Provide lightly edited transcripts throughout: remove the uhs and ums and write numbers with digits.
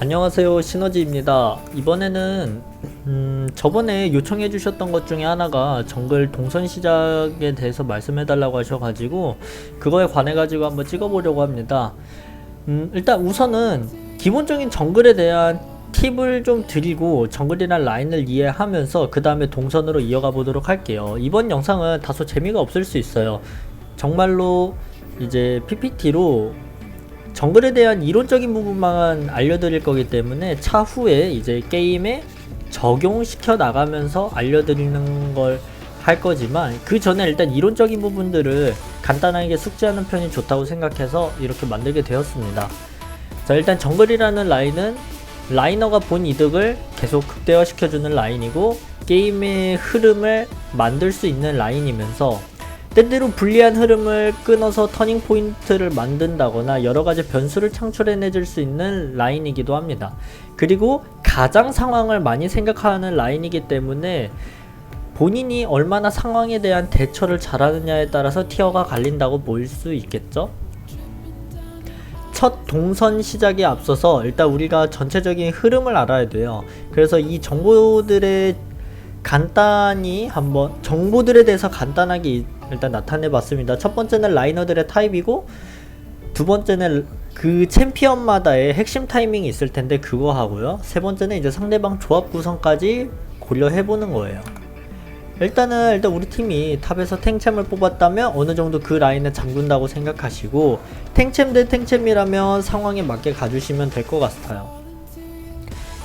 안녕하세요, 시너지입니다. 이번에는 저번에 요청해 주셨던 것 중에 하나가 정글 동선 시작에 대해서 말씀해 달라고 하셔가지고 그거에 관해 가지고 한번 찍어보려고 합니다. 일단 우선은 기본적인 정글에 대한 팁을 좀 드리고 정글이란 라인을 이해하면서 그 다음에 동선으로 이어가 보도록 할게요. 이번 영상은 다소 재미가 없을 수 있어요. 정말로 이제 PPT로 정글에 대한 이론적인 부분만 알려드릴 거기 때문에 차후에 이제 게임에 적용시켜 나가면서 알려드리는 걸 할 거지만, 그 전에 일단 이론적인 부분들을 간단하게 숙지하는 편이 좋다고 생각해서 이렇게 만들게 되었습니다. 자, 일단 정글이라는 라인은 라이너가 본 이득을 계속 극대화시켜주는 라인이고, 게임의 흐름을 만들 수 있는 라인이면서 때때로 불리한 흐름을 끊어서 터닝 포인트를 만든다거나 여러가지 변수를 창출해내줄 수 있는 라인이기도 합니다. 그리고 가장 상황을 많이 생각하는 라인이기 때문에 본인이 얼마나 상황에 대한 대처를 잘하느냐에 따라서 티어가 갈린다고 보일 수 있겠죠. 첫 동선 시작에 앞서서 일단 우리가 전체적인 흐름을 알아야 돼요. 그래서 이 정보들의 간단히 한번 정보들에 대해서 간단하게 일단 나타내 봤습니다. 첫 번째는 라이너들의 타입이고, 두 번째는 그 챔피언마다의 핵심 타이밍이 있을 텐데 그거 하고요. 세 번째는 이제 상대방 조합 구성까지 고려해 보는 거예요. 일단 우리 팀이 탑에서 탱챔을 뽑았다면 어느 정도 그 라인을 잠근다고 생각하시고, 탱챔 대 탱챔이라면 상황에 맞게 가주시면 될 것 같아요.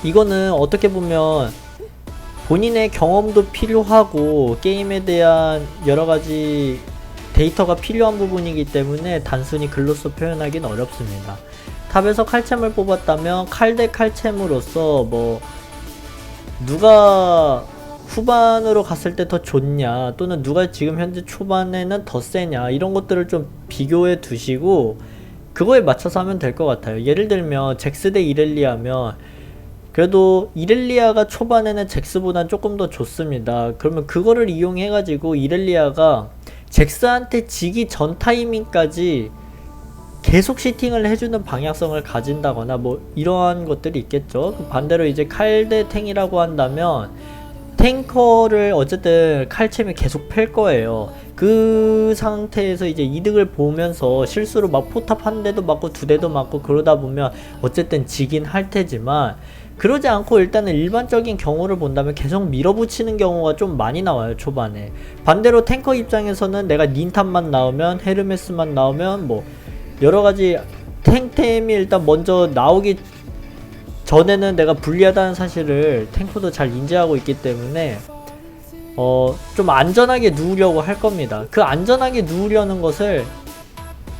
이거는 어떻게 보면 본인의 경험도 필요하고 게임에 대한 여러가지 데이터가 필요한 부분이기 때문에 단순히 글로써 표현하기는 어렵습니다. 탑에서 칼챔을 뽑았다면 칼 대 칼챔으로서 뭐 누가 후반으로 갔을 때 더 좋냐, 또는 누가 지금 현재 초반에는 더 세냐, 이런 것들을 좀 비교해 두시고 그거에 맞춰서 하면 될 것 같아요. 예를 들면 잭스 대 이렐리아면 그래도 이렐리아가 초반에는 잭스보단 조금 더 좋습니다. 그러면 그거를 이용해 가지고 이렐리아가 잭스한테 지기 전 타이밍까지 계속 시팅을 해주는 방향성을 가진다거나 뭐 이러한 것들이 있겠죠. 반대로 이제 칼 대 탱이라고 한다면 탱커를 어쨌든 칼챔이 계속 팰 거예요. 그 상태에서 이제 이득을 보면서 실수로 막 포탑 한 대도 맞고 두 대도 맞고 그러다 보면 어쨌든 지긴 할 테지만, 그러지 않고 일단은 일반적인 경우를 본다면 계속 밀어붙이는 경우가 좀 많이 나와요, 초반에. 반대로 탱커 입장에서는 내가 닌탑만 나오면, 헤르메스만 나오면 뭐 여러가지 탱템이 일단 먼저 나오기 전에는 내가 불리하다는 사실을 탱커도 잘 인지하고 있기 때문에 좀 안전하게 누우려고 할 겁니다. 그 안전하게 누우려는 것을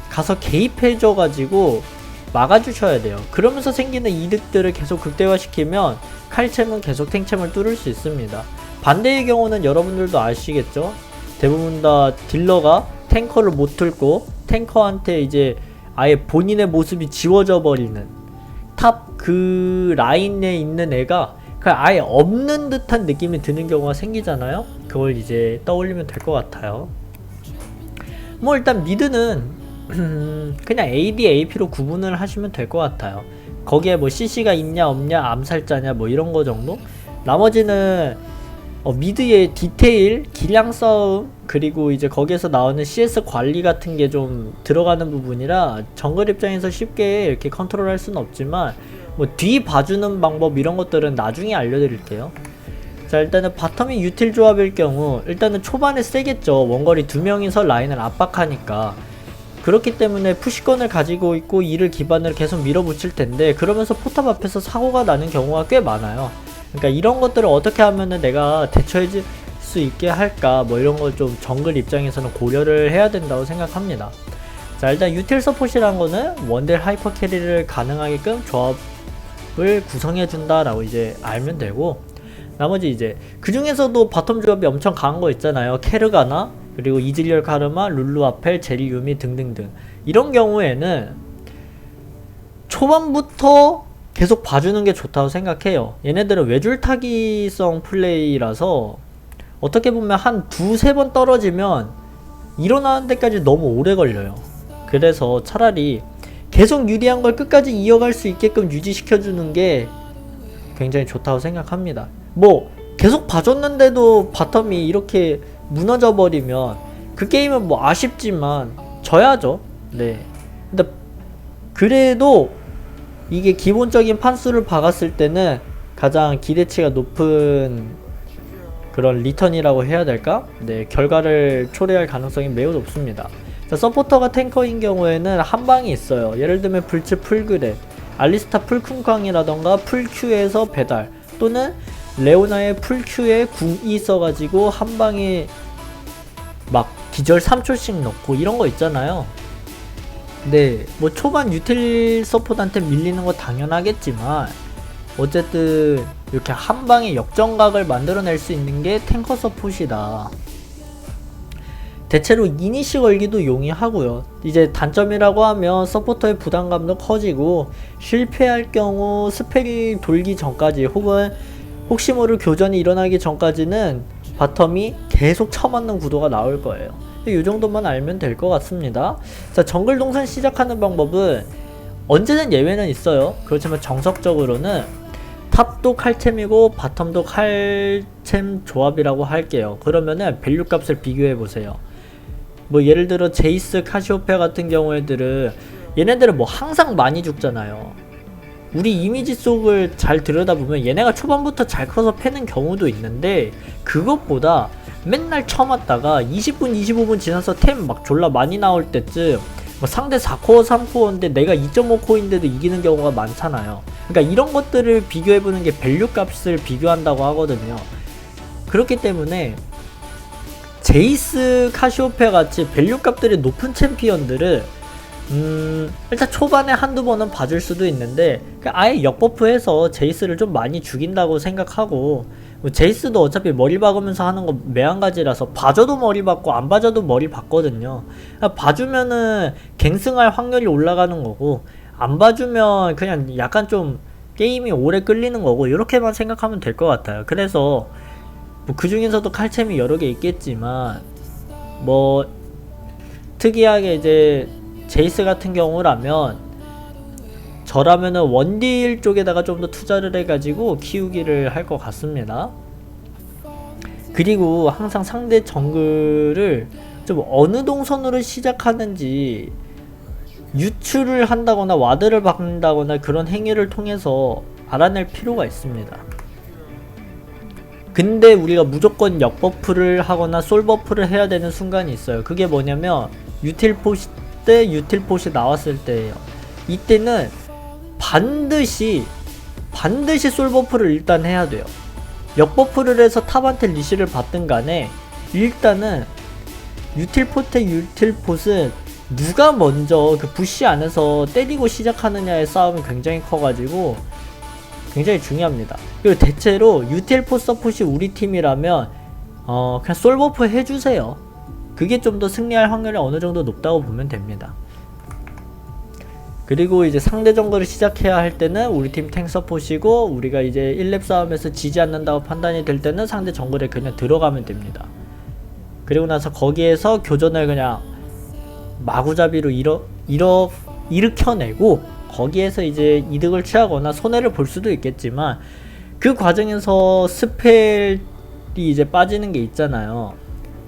가서 개입해줘 가지고 막아주셔야 돼요. 그러면서 생기는 이득들을 계속 극대화시키면 칼챔은 계속 탱챔을 뚫을 수 있습니다. 반대의 경우는 여러분들도 아시겠죠? 대부분 다 딜러가 탱커를 못 뚫고 탱커한테 이제 아예 본인의 모습이 지워져 버리는, 탑 그 라인에 있는 애가 아예 없는 듯한 느낌이 드는 경우가 생기잖아요. 그걸 이제 떠올리면 될 것 같아요. 뭐 일단 미드는 그냥 AD, AP로 구분을 하시면 될 것 같아요. 거기에 뭐 CC가 있냐 없냐, 암살자냐 뭐 이런 거 정도? 나머지는 미드의 디테일, 기량 싸움, 그리고 이제 거기에서 나오는 CS 관리 같은 게 좀 들어가는 부분이라 정글 입장에서 쉽게 이렇게 컨트롤 할 수는 없지만 뭐 뒤 봐주는 방법 이런 것들은 나중에 알려드릴게요. 자, 일단은 바텀이 유틸 조합일 경우 일단은 초반에 세겠죠. 원거리 두 명이서 라인을 압박하니까. 그렇기 때문에 푸시건을 가지고 있고 이를 기반으로 계속 밀어붙일 텐데, 그러면서 포탑 앞에서 사고가 나는 경우가 꽤 많아요. 그러니까 이런 것들을 어떻게 하면은 내가 대처해 줄 수 있게 할까, 뭐 이런 걸 좀 정글 입장에서는 고려를 해야 된다고 생각합니다. 자, 일단 유틸 서폿이란 거는 원딜 하이퍼 캐리를 가능하게끔 조합을 구성해 준다라고 이제 알면 되고, 나머지 이제 그 중에서도 바텀 조합이 엄청 강한 거 있잖아요. 케르가나, 그리고 이즈리얼 카르마, 룰루 아펠, 제리 유미 등등등. 이런 경우에는 초반부터 계속 봐주는 게 좋다고 생각해요. 얘네들은 외줄타기성 플레이라서 어떻게 보면 한 두세 번 떨어지면 일어나는 데까지 너무 오래 걸려요. 그래서 차라리 계속 유리한 걸 끝까지 이어갈 수 있게끔 유지시켜주는 게 굉장히 좋다고 생각합니다. 뭐 계속 봐줬는데도 바텀이 이렇게 무너져 버리면 그 게임은 뭐 아쉽지만 져야죠. 네. 근데 그래도 이게 기본적인 판수를 박았을 때는 가장 기대치가 높은 그런 리턴이라고 해야 될까? 네, 결과를 초래할 가능성이 매우 높습니다. 자, 서포터가 탱커인 경우에는 한 방이 있어요. 예를 들면 불츠 풀그랩, 알리스타 풀쿵쾅이라던가 풀큐에서 배달, 또는 레오나의 풀큐에 궁이 있어가지고 한 방에 막 기절 3초씩 넣고 이런 거 있잖아요. 네, 뭐 초반 유틸 서폿한테 밀리는 거 당연하겠지만 어쨌든 이렇게 한 방에 역전각을 만들어낼 수 있는 게 탱커 서폿이다. 대체로 이니시 걸기도 용이하고요. 이제 단점이라고 하면 서포터의 부담감도 커지고 실패할 경우 스펠이 돌기 전까지 혹은 혹시 모를 교전이 일어나기 전까지는 바텀이 계속 쳐맞는 구도가 나올 거예요. 이 정도만 알면 될 것 같습니다. 자, 정글 동선 시작하는 방법은 언제든 예외는 있어요. 그렇지만 정석적으로는 탑도 칼챔이고 바텀도 칼챔 조합이라고 할게요. 그러면은 밸류 값을 비교해 보세요. 뭐 예를 들어 제이스, 카시오페아 같은 경우에들은 얘네들은 뭐 항상 많이 죽잖아요. 우리 이미지 속을 잘 들여다보면 얘네가 초반부터 잘 커서 패는 경우도 있는데 그것보다 맨날 쳐맞다가 20분 25분 지나서 템 막 졸라 많이 나올 때쯤 뭐 상대 4코어 3코어인데 내가 2.5코어인데도 이기는 경우가 많잖아요. 그러니까 이런 것들을 비교해보는 게 밸류 값을 비교한다고 하거든요. 그렇기 때문에 제이스, 카시오페아 같이 밸류 값들이 높은 챔피언들을 일단 초반에 한두 번은 봐줄 수도 있는데 아예 역버프해서 제이스를 좀 많이 죽인다고 생각하고, 뭐 제이스도 어차피 머리 박으면서 하는 거 매한가지라서 봐줘도 머리 박고 안 봐줘도 머리 박거든요. 그러니까 봐주면은 갱승할 확률이 올라가는 거고 안 봐주면 그냥 약간 좀 게임이 오래 끌리는 거고, 이렇게만 생각하면 될 것 같아요. 그래서 뭐 그 중에서도 칼챔이 여러 개 있겠지만 뭐 특이하게 이제 제이스 같은 경우라면 저라면은 원딜 쪽에다가 좀 더 투자를 해가지고 키우기를 할 것 같습니다. 그리고 항상 상대 정글을 좀 어느 동선으로 시작하는지 유출을 한다거나 와드를 박는다거나 그런 행위를 통해서 알아낼 필요가 있습니다. 근데 우리가 무조건 역버프를 하거나 솔버프를 해야 되는 순간이 있어요. 그게 뭐냐면 유틸포시 때 유틸포시 나왔을 때예요. 이때는 반드시 솔버프를 일단 해야 돼요. 역버프를 해서 탑한테 리시를 받든 간에 일단은 유틸폿은 누가 먼저 그 부시 안에서 때리고 시작하느냐의 싸움이 굉장히 커가지고 굉장히 중요합니다. 그리고 대체로 유틸폿 서폿이 우리 팀이라면 그냥 솔버프 해주세요. 그게 좀 더 승리할 확률이 어느 정도 높다고 보면 됩니다. 그리고 이제 상대 정글을 시작해야 할 때는 우리 팀 탱 서폿이고, 우리가 이제 1렙 싸움에서 지지 않는다고 판단이 될 때는 상대 정글에 그냥 들어가면 됩니다. 그리고 나서 거기에서 교전을 그냥 마구잡이로 일으켜내고 거기에서 이제 이득을 취하거나 손해를 볼 수도 있겠지만 그 과정에서 스펠이 이제 빠지는 게 있잖아요.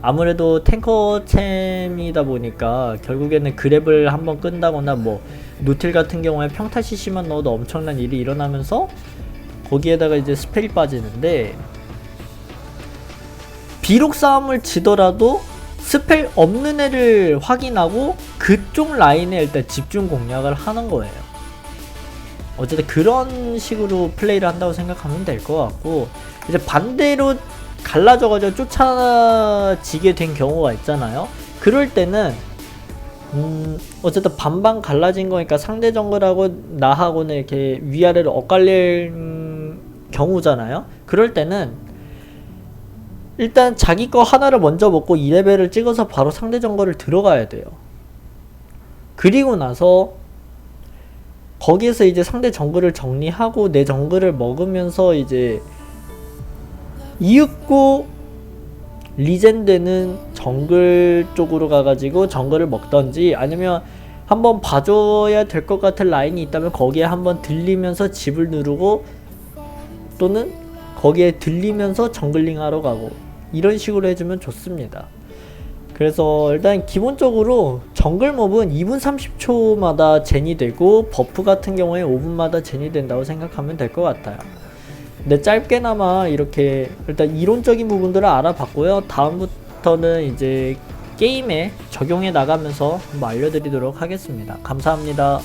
아무래도 탱커 챔이다 보니까 결국에는 그랩을 한번 끈다거나 뭐 노틸 같은 경우에 평타 CC만 넣어도 엄청난 일이 일어나면서 거기에다가 이제 스펠이 빠지는데, 비록 싸움을 지더라도 스펠 없는 애를 확인하고 그쪽 라인에 일단 집중 공략을 하는 거예요. 어쨌든 그런 식으로 플레이를 한다고 생각하면 될 것 같고, 이제 반대로 갈라져가지고 쫓아지게 된 경우가 있잖아요. 그럴 때는 어쨌든 반반 갈라진 거니까 상대 정글하고 나하고는 이렇게 위아래로 엇갈릴 경우잖아요. 그럴 때는 일단 자기 거 하나를 먼저 먹고 2레벨을 찍어서 바로 상대 정글을 들어가야 돼요. 그리고 나서 거기에서 이제 상대 정글을 정리하고 내 정글을 먹으면서 이제 이윽고 리젠되는 정글 쪽으로 가가지고 정글을 먹던지, 아니면 한번 봐줘야 될 것 같은 라인이 있다면 거기에 한번 들리면서 집을 누르고 또는 거기에 들리면서 정글링 하러 가고 이런 식으로 해주면 좋습니다. 그래서 일단 기본적으로 정글 몹은 2분 30초마다 젠이 되고 버프 같은 경우에 5분마다 젠이 된다고 생각하면 될 것 같아요. 근데 짧게나마 이렇게 일단 이론적인 부분들을 알아봤고요. 다음부터는 이제 게임에 적용해 나가면서 한번 알려드리도록 하겠습니다. 감사합니다.